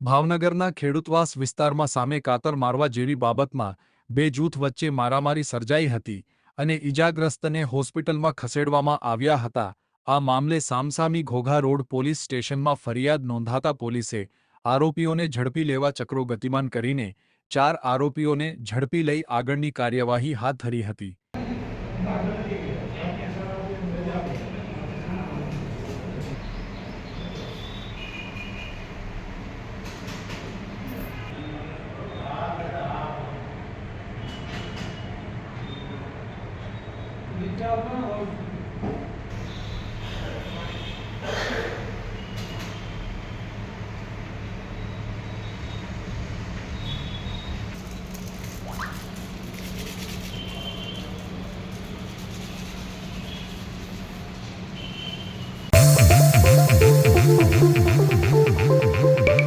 ભાવનગરના ખેડૂતવાસ વિસ્તારમાં સામે કાતર મારવા જેવી બાબતમાં બે જૂથ વચ્ચે મારામારી સર્જાઈ હતી અને ઈજાગ્રસ્તને હોસ્પિટલમાં ખસેડવામાં આવ્યા હતા। આ મામલે સામસામી ઘોઘા રોડ પોલીસ સ્ટેશનમાં ફરિયાદ નોંધાતા પોલીસે આરોપીઓને ઝડપી લેવા ચક્રો ગતિમાન કરીને 4 આરોપીઓને ઝડપી લઈ આગળની કાર્યવાહી હાથ ધરી હતી।